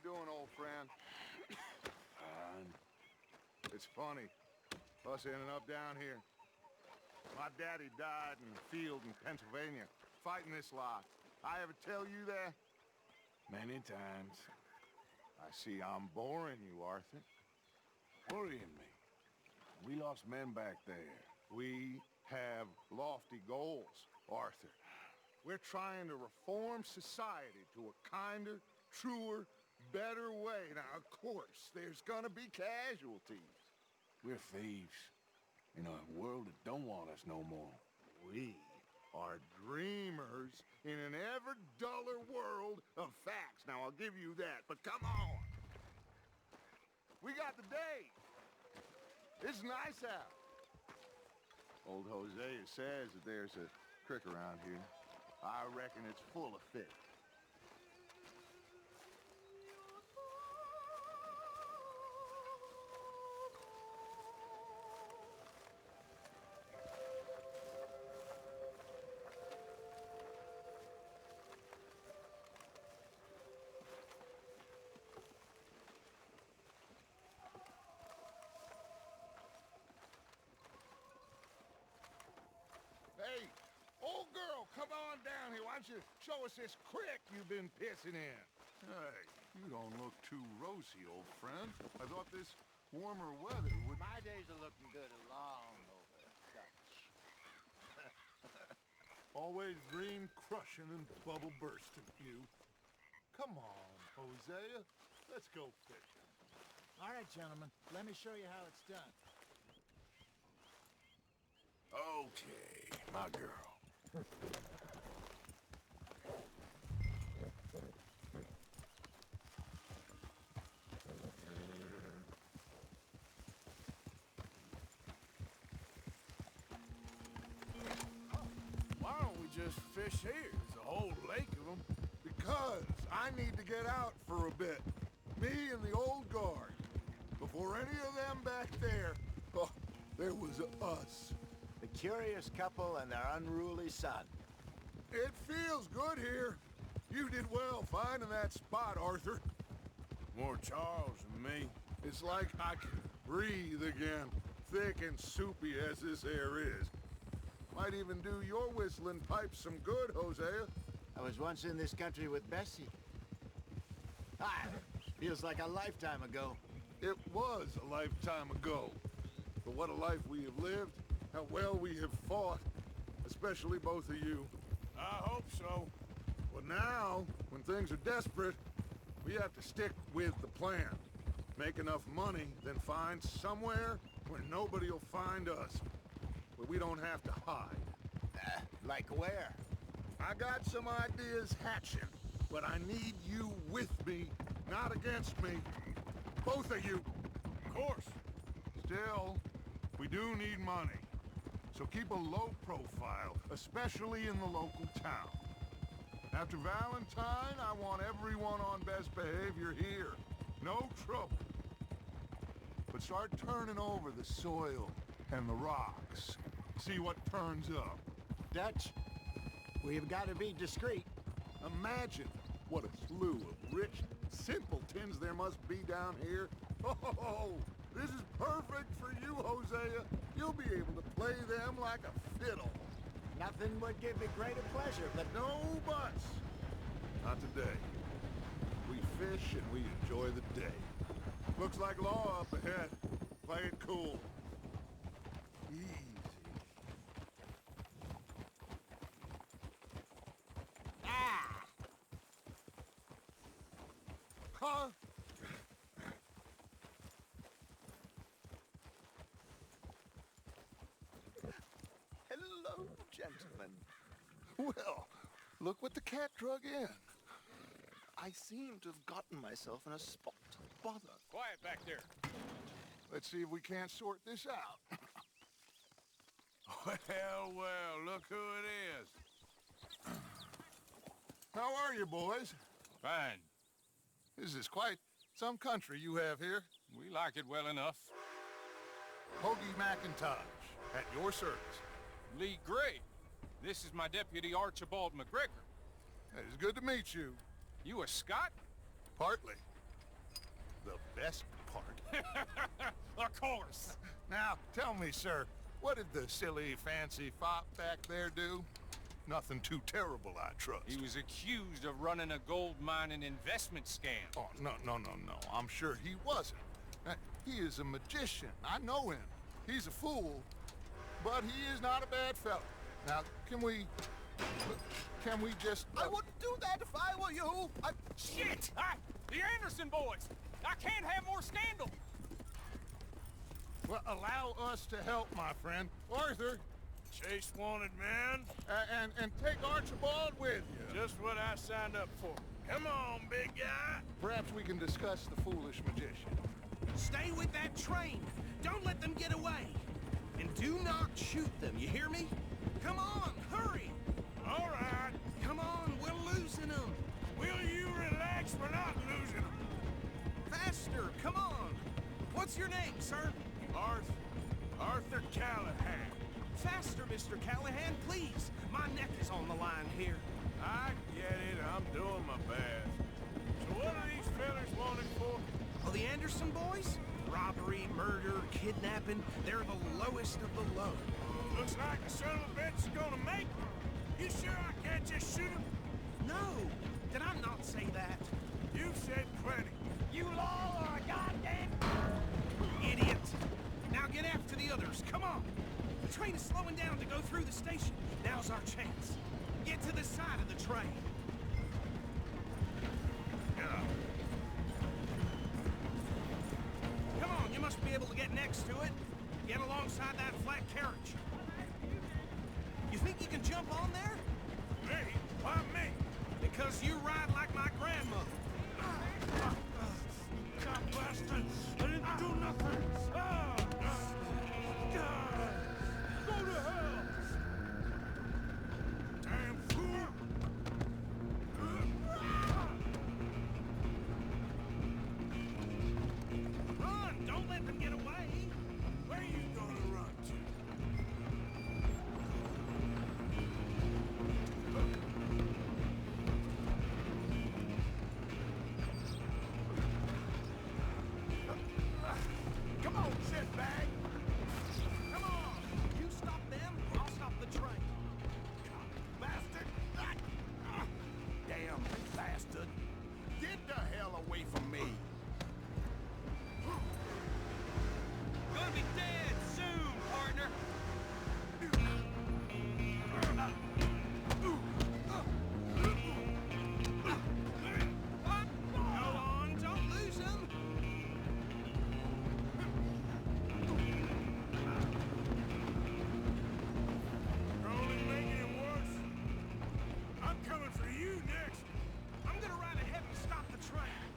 doing, old friend? Fine. It's funny, us ending up down here. My daddy died in the field in Pennsylvania, fighting this lot. I ever tell you that? Many times. I see I'm boring you, Arthur. Worrying me. We lost men back there. We have lofty goals, Arthur. We're trying to reform society to a kinder, truer, better way. Now, of course, there's gonna be casualties. We're thieves. In a world that don't want us no more. We are dreamers in an ever duller world of facts. Now, I'll give you that, but come on. We got the day. It's nice out. Old Hosea says that there's a creek around here. I reckon it's full of fish. Hey, old girl, come on down here. Why don't you show us this creek you've been pissing in? Hey, you don't look too rosy, old friend. I thought this warmer weather would... My days are looking good along over Dutch. Always dream crushing and bubble bursting, you. Come on, Hosea. Let's go fishing. All right, gentlemen, let me show you how it's done. Okay, my girl. Why don't we just fish here? There's a whole lake of them. Because I need to get out for a bit. Me and the old guard. Before any of them back there, oh, there was us. The curious couple and their unruly son. It feels good here. You did well finding that spot, Arthur. More Charles than me. It's like I can breathe again, thick and soupy as this air is. Might even do your whistling pipes some good, Hosea. I was once in this country with Bessie. Feels like a lifetime ago. It was a lifetime ago. But what a life we have lived, how well we have fought, especially both of you. I hope so. But now, when things are desperate, we have to stick with the plan. Make enough money, then find somewhere where nobody will find us. Where we don't have to hide. Like where? I got some ideas hatching, but I need you with me, not against me. Both of you. Of course. Still, we do need money. So keep a low profile, especially in the local town. After Valentine, I want everyone on best behavior here. No trouble. But start turning over the soil and the rocks. See what turns up. Dutch, we've got to be discreet. Imagine what a slew of rich simpletons there must be down here. Oh, this is perfect for you, Hosea. You'll be able to play them like a fiddle. Nothing would give me greater pleasure, but No buts. Not today. We fish and we enjoy the day. Looks like law up ahead. Play it cool. Easy. Huh? hello, gentlemen. Well, look what the cat drug in. I seem to have gotten myself in a spot to bother. Quiet back there. Let's see if we can't sort this out. Well, look who it is. How are you, boys? Fine. This is quite some country you have here. We like it well enough. Hoagie McIntosh, at your service. Lee Gray. This is my deputy Archibald McGregor. It's good to meet you. You a Scot? Partly. the best part. Of course. Now, tell me, sir, what did the silly, fancy fop back there do? Nothing too terrible, I trust. He was accused of running a gold mining investment scam. Oh, no. I'm sure he wasn't. He is a magician. I know him. He's a fool, but he is not a bad fellow. Now, can we just... I wouldn't do that if I were you. Shit! The Anderson boys! I can't have more scandal! Well, allow us to help, my friend. Arthur, Chase wanted man. and take Archibald with you. Just what I signed up for. Come on, big guy. Perhaps we can discuss the foolish magician. Stay with that train. Don't let them get away. And do not shoot them, you hear me? Come on, hurry. All right. Come on, we're losing them. Will you relax? We're not losing them. Faster, come on. What's your name, sir? Arthur Callahan. Faster, Mr. Callahan, please. My neck is on the line here. I get it. I'm doing my best. So what are these fellas wanted for? Oh, the Anderson boys? Robbery, murder, kidnapping. They're the lowest of the low. Looks like the son of a bitch is gonna make me. You sure I can't just shoot him? No, did I not say that? You said plenty. You law or a goddamn... Idiot! Now get after the others, come on! The train is slowing down to go through the station. Now's our chance. Get to the side of the train. Come on, you must be able to get next to it. Get alongside that flat carriage. You think you can jump on there? Me? Why me? Because you ride like my grandmother. God bastard! I didn't do nothing! Go to hell! Damn fool! Run! Don't let them get away! Where are you gonna run to? Come on, shitbag! Come on! You stop them, I'll stop the train. Bastard! Damn bastard! Get the hell away from me! Gonna be dead soon, partner. Hold on, don't lose him. You're only making it worse. I'm coming for you next. I'm gonna ride ahead and stop the train.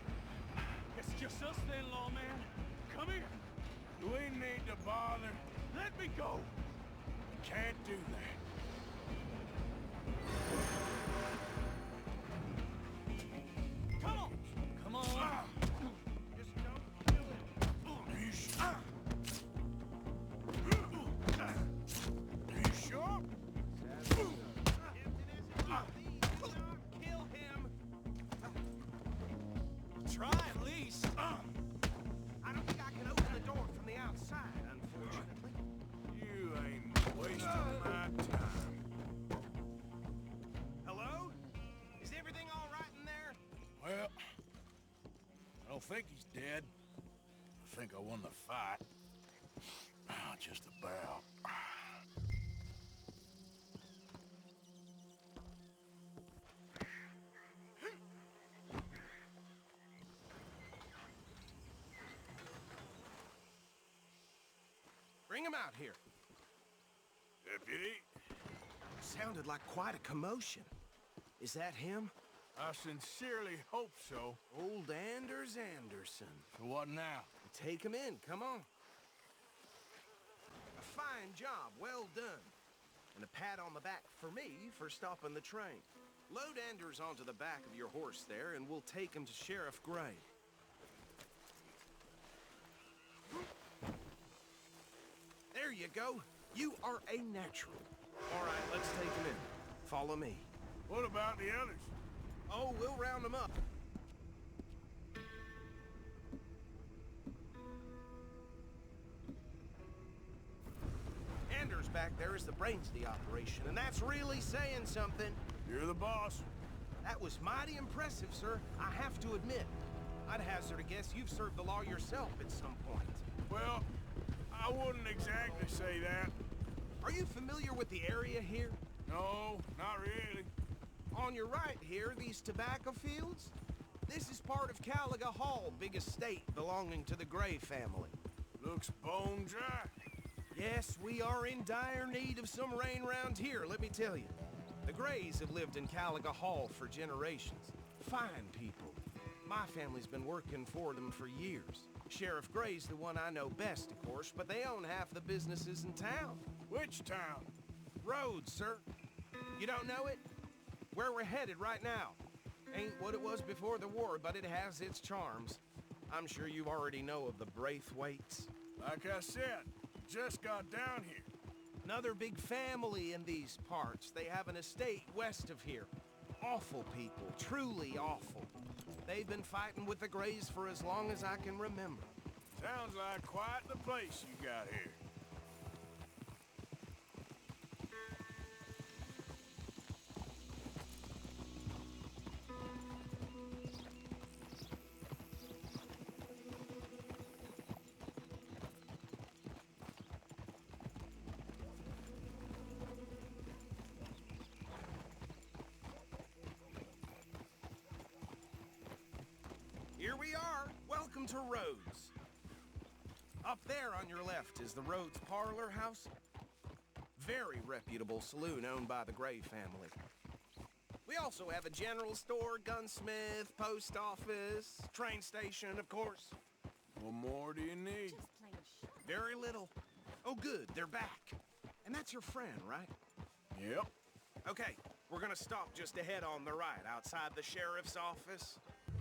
It's just us then, lawman. Come here. Do we need to bother? Let me go. Can't do that. Come on. Come on. Just don't kill him. Are you sure? Are you sure? Kill him. Try at least. I don't think I can open the door from the outside, unfortunately. You ain't wasting my time. Hello? Is everything all right in there? Well, I don't think he's dead. I think I won the fight. Just about. Bring him out here. Deputy, Sounded like quite a commotion. Is that him? I sincerely hope so. Old Anders Anderson. So what now? Take him in, come on. A fine job, well done. And a pat on the back for me for stopping the train. Load Anders onto the back of your horse there, and we'll take him to Sheriff Gray. There you go. You are a natural. All right, let's take him in. Follow me. What about the others? Oh, we'll round them up. back there is the brains of the operation, and that's really saying something. You're the boss. That was mighty impressive, sir. I have to admit. I'd hazard a guess you've served the law yourself at some point. Well, I wouldn't exactly say that. Are you familiar with the area here? No, not really. On your right here, these tobacco fields? This is part of Caliga Hall, big estate belonging to the Gray family. Looks bone dry. Yes, we are in dire need of some rain round here, let me tell you. The Grays have lived in Caliga Hall for generations. Fine people. My family's been working for them for years. Sheriff Gray's the one I know best, of course, but they own half the businesses in town. Which town? Rhodes, sir. You don't know it? Where we're headed right now. Ain't what it was before the war, but it has its charms. I'm sure you already know of the Braithwaites. Like I said, just got down here. Another big family in these parts. They have an estate west of here. Awful people, truly awful. They've been fighting with the Grays for as long as I can remember. Sounds like quite the place you got here. Here we are. Welcome to Rhodes. Up there on your left is the Rhodes Parlor House. Very reputable saloon owned by the Gray family. We also have a general store, gunsmith, post office, train station, of course. What more do you need? Very little. Oh, good, they're back. And that's your friend, right? Yep. Okay, we're gonna stop just ahead on the right, outside the sheriff's office.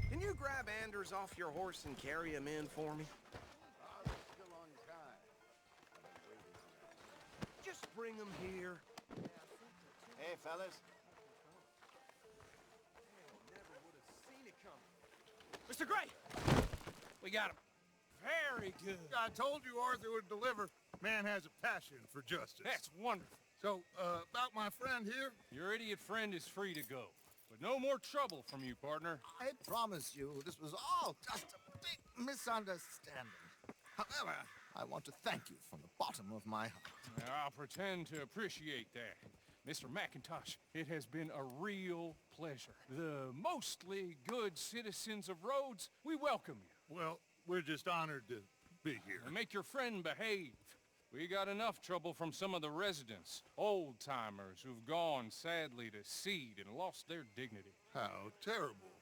Can you grab Anders off your horse and carry him in for me? Still on your time. Just bring him here. Hey, fellas. Never would have seen it coming. Mr. Gray! We got him. Very good. I told you Arthur would deliver. Man has a passion for justice. That's wonderful. So, about my friend here? Your idiot friend is free to go. But no more trouble from you, partner. I promise you, this was all just a big misunderstanding. However, I want to thank you from the bottom of my heart. Now, I'll pretend to appreciate that. Mr. McIntosh, it has been a real pleasure. The mostly good citizens of Rhodes, we welcome you. Well, we're just honored to be here. And make your friend behave. We got enough trouble from some of the residents, old-timers who've gone, sadly, to seed and lost their dignity. How terrible.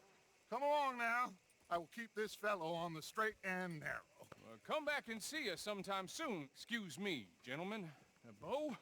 Come along now. I will keep this fellow on the straight and narrow. Come back and see us sometime soon. Excuse me, gentlemen. Bo,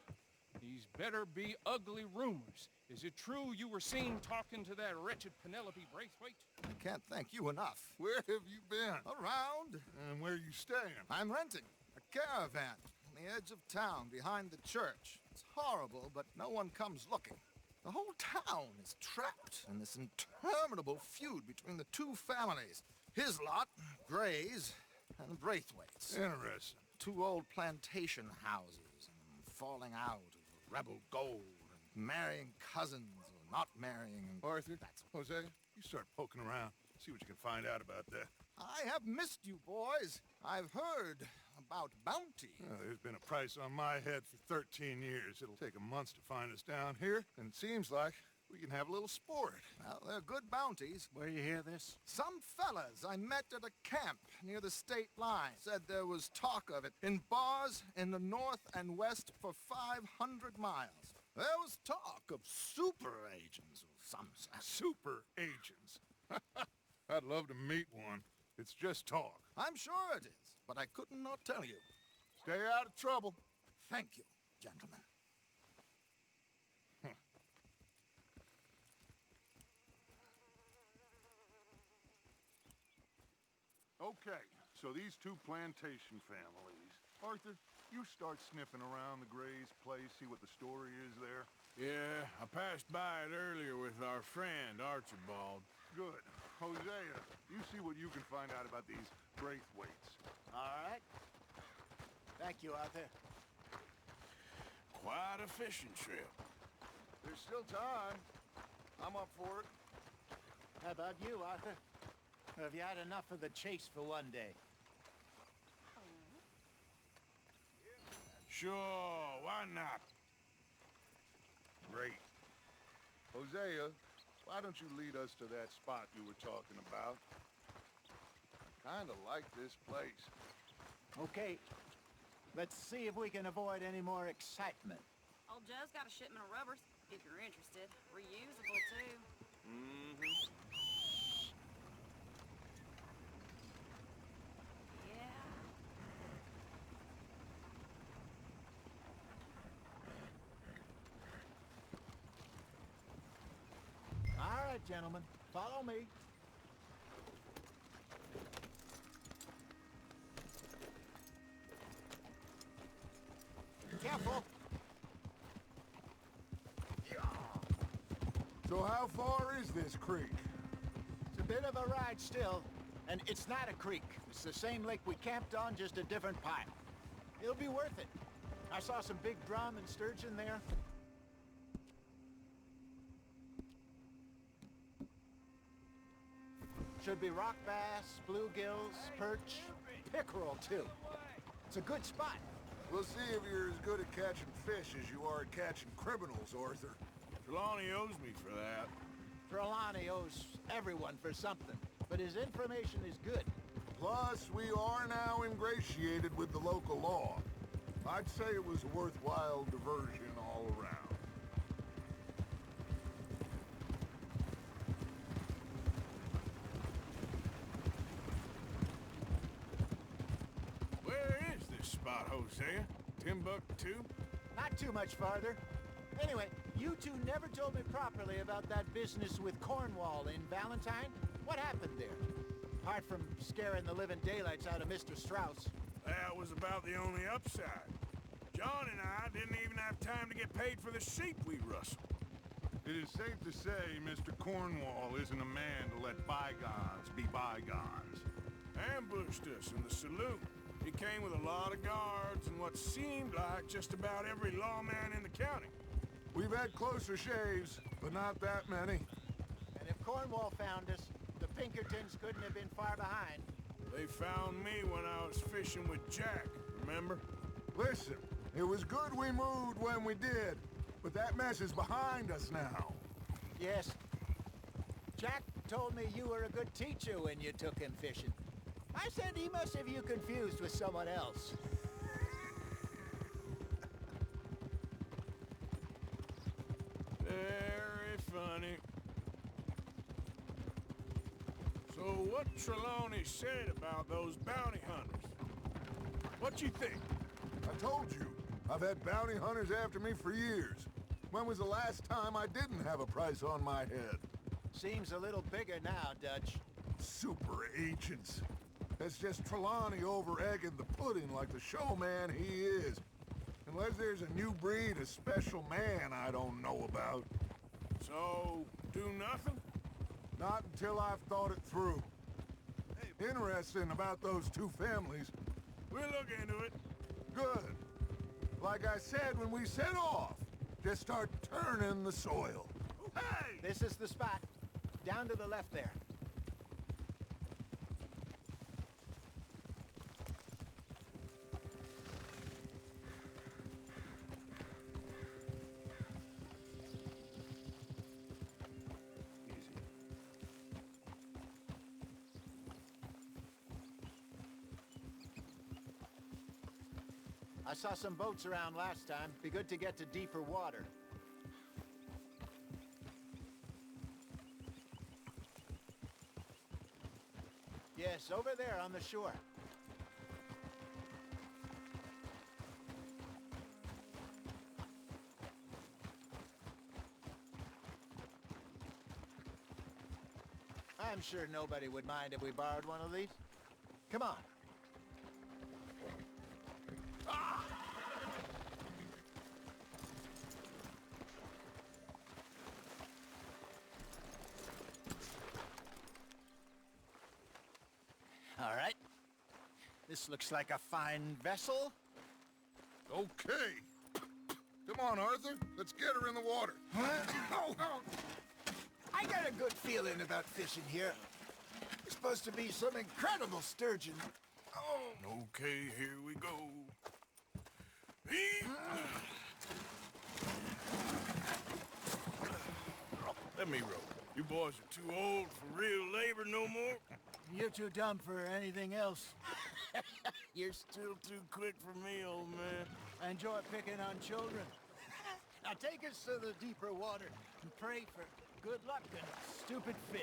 these better be ugly rumors. Is it true you were seen talking to that wretched Penelope Braithwaite? I can't thank you enough. Where have you been? Around, And where are you staying? I'm renting a caravan on the edge of town behind the church. It's horrible, but no one comes looking. The whole town is trapped in this interminable feud between the two families. His lot, Gray's, and the Braithwaites. Interesting. Two old plantation houses, and falling out of rebel gold, and marrying cousins or not marrying. And Arthur, Jose, you start poking around. See what you can find out about that. I have missed you, boys. I've heard about bounty. There's been a price on my head for 13 years. It'll take a month to find us down here, and it seems like we can have a little sport. Well, they're good bounties. Where you hear this? Some fellas I met at a camp near the state line said there was talk of it in bars in the north and west for 500 miles. There was talk of super agents of some sort. Super agents. I'd love to meet one. It's just talk. I'm sure it is, but I could not tell you. Stay out of trouble. Thank you, gentlemen. Okay, so these two plantation families. Arthur, you start sniffing around the Gray's place, see what the story is there. Yeah, I passed by it earlier with our friend, Archibald. Good. Hosea, you see what you can find out about these Braithwaites. All right. Thank you, Arthur. quite a fishing trip. There's still time. I'm up for it. How about you, Arthur? Or have you had enough of the chase for one day? Sure, why not? Great. Hosea, why don't you lead us to that spot you were talking about? I kinda like this place. Okay. Let's see if we can avoid any more excitement. Old Joe's got a shipment of rubbers, if you're interested. Reusable, too. Mm-hmm. Yeah. All right, gentlemen. Follow me. Careful. So how far is this creek? It's a bit of a ride still. And it's not a creek. It's the same lake we camped on, just a different pile. It'll be worth it. I saw some big drum and sturgeon there. Should be rock bass, bluegills, perch, pickerel too. It's a good spot. We'll see if you're as good at catching fish as you are at catching criminals, Arthur. Trelawney owes me for that. Trelawney owes everyone for something, but his information is good. Plus, we are now ingratiated with the local law. I'd say it was a worthwhile diversion all around. Where is this spot, Hosea? Timbuktu? Not too much farther. Anyway, you two never told me properly about that business with Cornwall in Valentine. What happened there? Apart from scaring the living daylights out of Mr. Strauss. That was about the only upside. John and I didn't even have time to get paid for the sheep we rustled. It is safe to say Mr. Cornwall isn't a man to let bygones be bygones. Ambushed us in the saloon. He came with a lot of guards and what seemed like just about every lawman in the county. We've had closer shaves, but not that many. And if Cornwall found us, the Pinkertons couldn't have been far behind. They found me when I was fishing with Jack, remember? Listen, it was good we moved when we did, but that mess is behind us now. Yes. Jack told me you were a good teacher when you took him fishing. I said he must have you confused with someone else. Very funny. So what Trelawney said about those bounty hunters? What you think? I told you, I've had bounty hunters after me for years. When was the last time I didn't have a price on my head? Seems a little bigger now, Dutch. Super agents. That's just Trelawney over-egging the pudding like the showman he is. Unless there's a new breed of special man I don't know about. So, do nothing? Not until I've thought it through. Interesting about those two families. We'll look into it. Good. Like I said when we set off, just start turning the soil. Hey! This is the spot. Down to the left there. I saw some boats around last time. Be good to get to deeper water. Yes, over there on the shore. I'm sure nobody would mind if we borrowed one of these. Come on. All right. This looks like a fine vessel. Okay. Come on, Arthur. Let's get her in the water. I got a good feeling about fishing here. It's supposed to be some incredible sturgeon. Okay, here we go. Let me row. You boys are too old for real labor no more. You're too dumb for anything else. You're still too quick for me, old man. I enjoy picking on children. Now take us to the deeper water and pray for good luck and stupid fish.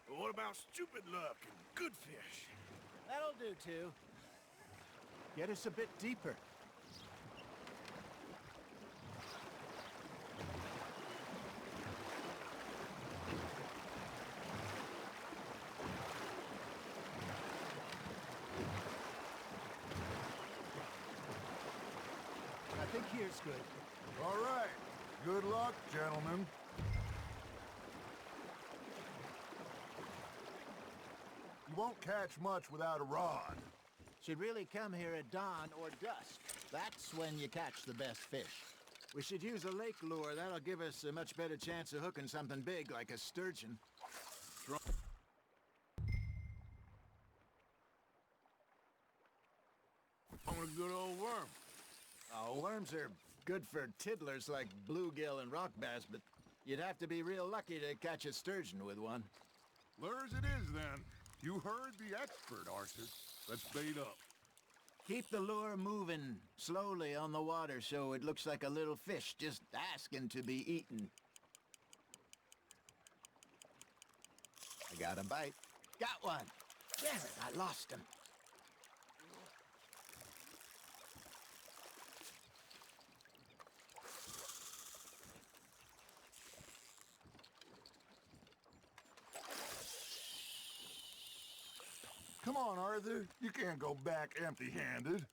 But what about stupid luck and good fish? That'll do, too. Get us a bit deeper. I think here's good. All right. Good luck, gentlemen. You won't catch much without a rod. Should really come here at dawn or dusk. That's when you catch the best fish. We should use a lake lure. That'll give us a much better chance of hooking something big like a sturgeon. I want a good old worm. Oh, worms are good for tiddlers like bluegill and rock bass, but you'd have to be real lucky to catch a sturgeon with one. Lures it is, then. You heard the expert, Arthur. Let's bait up. Keep the lure moving slowly on the water so it looks like a little fish just asking to be eaten. I got a bite. Got one. Damn it, I lost him. Come on, Arthur. You can't go back empty-handed.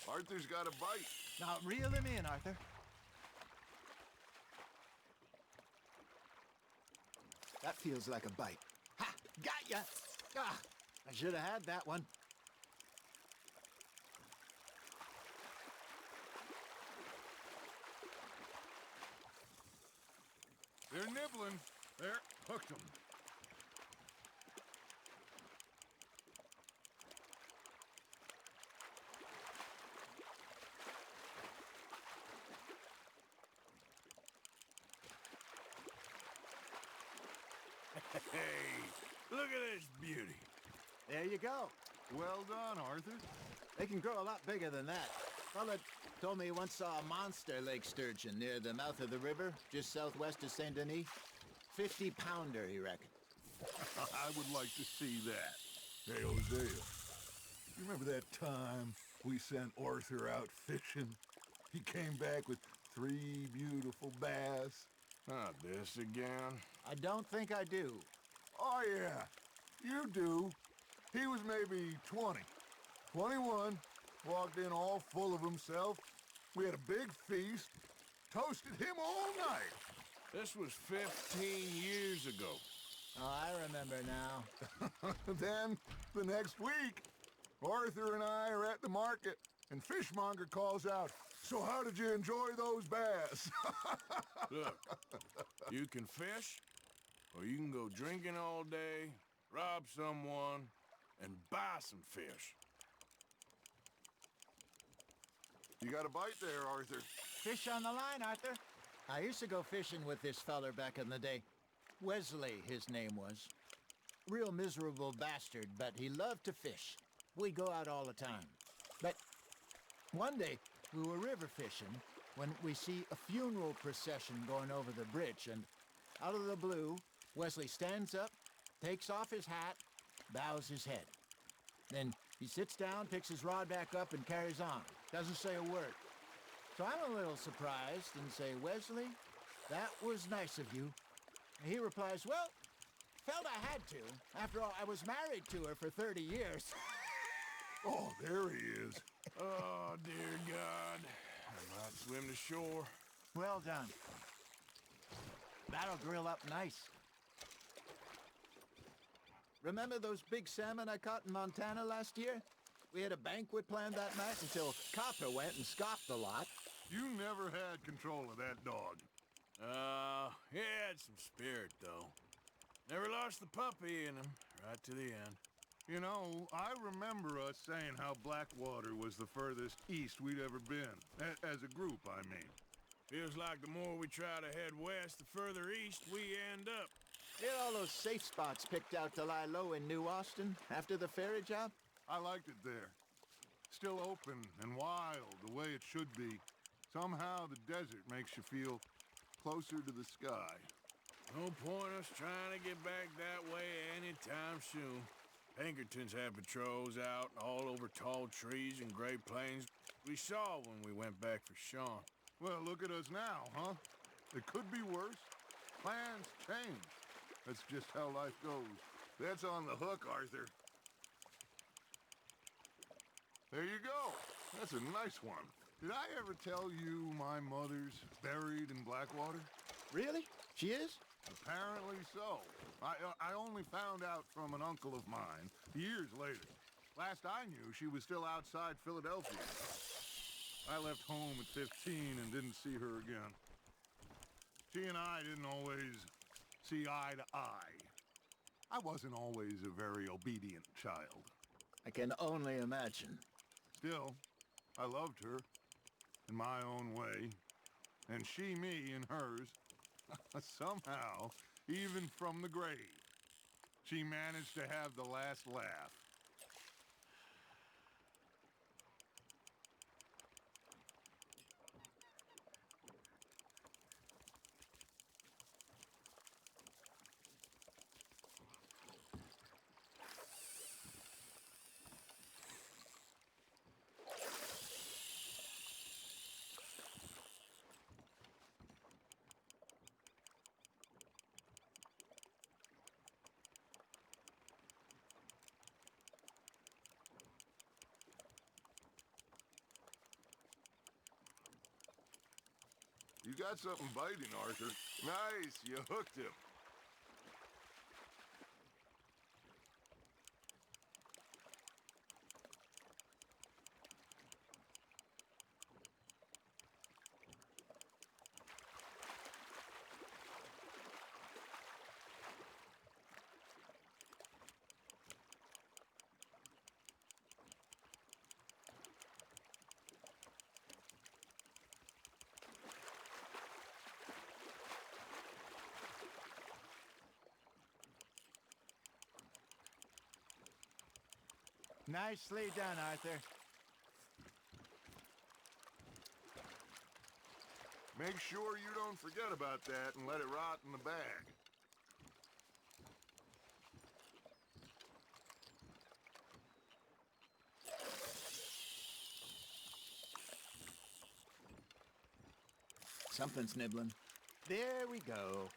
Arthur's got a bite. Now reel him in, Arthur. That feels like a bite. Ha! Got ya! Ah, I should have had that one. They're nibbling. There, hooked them. Hey, look at this beauty. There you go. Well done, Arthur. They can grow a lot bigger than that. Fella told me he once saw a monster lake sturgeon near the mouth of the river, just southwest of Saint Denis. 50-pounder, he reckoned. I would like to see that. Hey, Hosea. You remember that time we sent Arthur out fishing? He came back with 3 beautiful bass. Not this again. I don't think I do. Oh, yeah. You do. He was maybe 20. 21. Walked in all full of himself. We had a big feast. Toasted him all night. This was 15 years ago. Oh, I remember now. Then, the next week, Arthur and I are at the market, and Fishmonger calls out, "So how did you enjoy those bass?" Look, you can fish, or you can go drinking all day, rob someone, and buy some fish. You got a bite there, Arthur. Fish on the line, Arthur. I used to go fishing with this feller back in the day. Wesley, his name was. Real miserable bastard, but he loved to fish. We'd go out all the time. But one day, we were river fishing when we see a funeral procession going over the bridge, and out of the blue, Wesley stands up, takes off his hat, bows his head. Then he sits down, picks his rod back up, and carries on. Doesn't say a word. So I'm a little surprised and say, "Wesley, that was nice of you." And he replies, "Well, felt I had to. After all, I was married to her for 30 years. Oh, there he is. Oh, dear God. That's swim to shore. Well done. That'll grill up nice. Remember those big salmon I caught in Montana last year? We had a banquet planned that night until Copper went and scoffed a lot. You never had control of that dog. He had some spirit, though. Never lost the puppy in him, right to the end. You know, I remember us saying how Blackwater was the furthest east we'd ever been. As a group, I mean. Feels like the more we try to head west, the further east we end up. Get all those safe spots picked out to lie low in New Austin after the ferry job? I liked it there. Still open and wild, the way it should be. Somehow the desert makes you feel closer to the sky. No point us trying to get back that way anytime soon. Pinkertons had patrols out all over tall trees and Great Plains. We saw when we went back for Sean. Well, look at us now, huh? It could be worse. Plans change. That's just how life goes. That's on the hook, Arthur. There you go. That's a nice one. Did I ever tell you my mother's buried in Blackwater? Really? She is? Apparently so. I only found out from an uncle of mine years later. Last I knew, she was still outside Philadelphia. I left home at 15 and didn't see her again. She and I didn't always see eye to eye. I wasn't always a very obedient child. I can only imagine. Still, I loved her in my own way, and she me in hers. Somehow, even from the grave, she managed to have the last laugh. You got something biting, Arthur. Nice, you hooked him. Nicely done, Arthur. Make sure you don't forget about that and let it rot in the bag. Something's nibbling. There we go.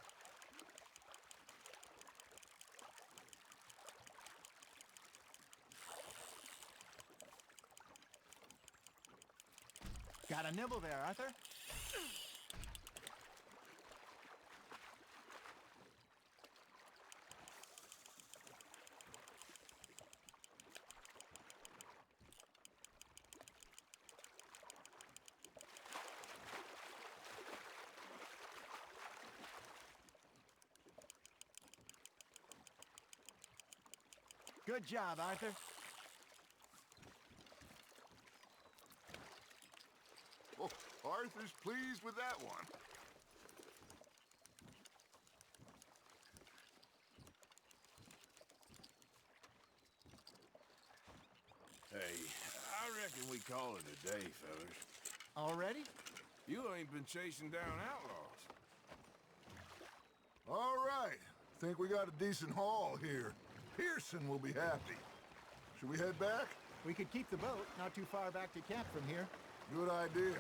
Got a nibble there, Arthur. Good job, Arthur. Oh, Arthur's pleased with that one. Hey, I reckon we call it a day, fellas. Already? You ain't been chasing down outlaws. All right. Think we got a decent haul here. Pearson will be happy. Should we head back? We could keep the boat not too far back to camp from here. Good idea.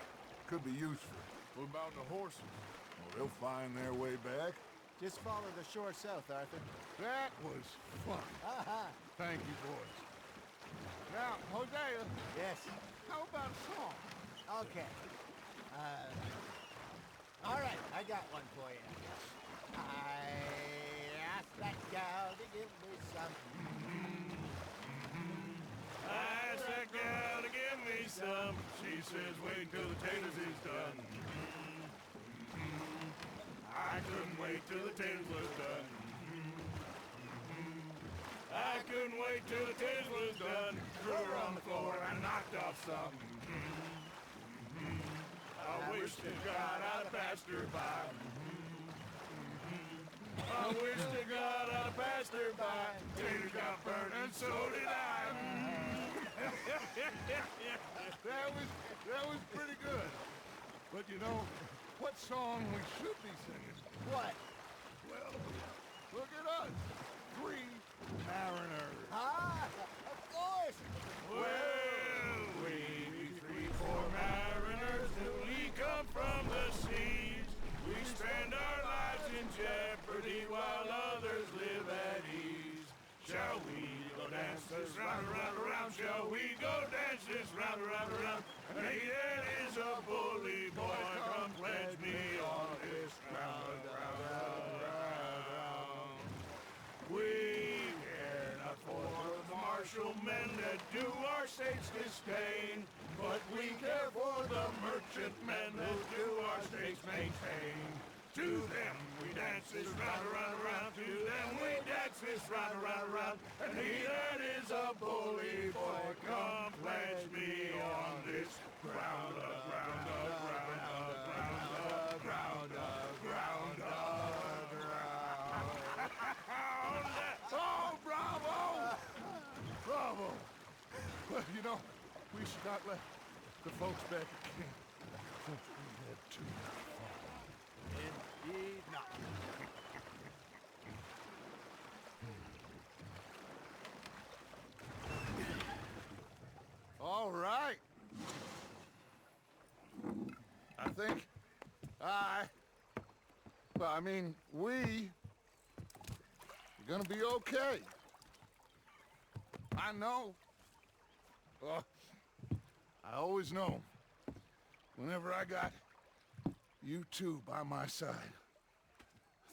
Could be useful. What about the horses? Well, they'll find their way back. Just follow the shore south, Arthur. That was fun. Thank you, boys. Now, Hosea, Yes. how about a song? Okay. All right, I got one for you. I asked that gal to give me some. I asked that gal to give me some. She says, wait till the taters is done. I couldn't wait till the taters was done. I couldn't wait till the taters was done. Threw her on the floor and knocked off some. I wish to God I'd passed her by. I wish to God I'd passed her by. Taters got burned and so did I. That was pretty good. But you know, what song we should be singing? What? Well, look at us. 3 mariners. Ah, of course. Well, we 3, 4 mariners newly come from the seas. We spend our lives in jeopardy while others live at ease. Shall we go dance this round, around, around? Shall we go dance this round, around, around? Hey, that is a bully boy. Come pledge me on this round, round, round, round. We care not for the martial men that do our state's disdain, but we care for the merchant men that do our state's maintain. To them we dance this round, around, around. To them we dance this round, around, around. And he that is a bully boy, come pledge me on this ground up, ground up, ground up, ground up, ground up, ground up, ground up. Oh, bravo! Bravo! Well, you know, we should not let the folks back at camp think we had too much fun. Indeed not. All right. I think we're gonna be okay. I know. I always know. Whenever I got you two by my side,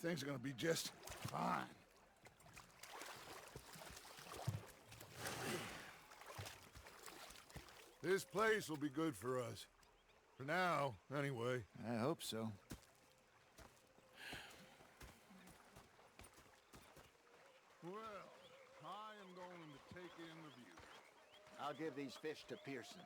things are gonna be just fine. This place will be good for us. For now, anyway. I hope so. Well, I am going to take in the view. I'll give these fish to Pearson.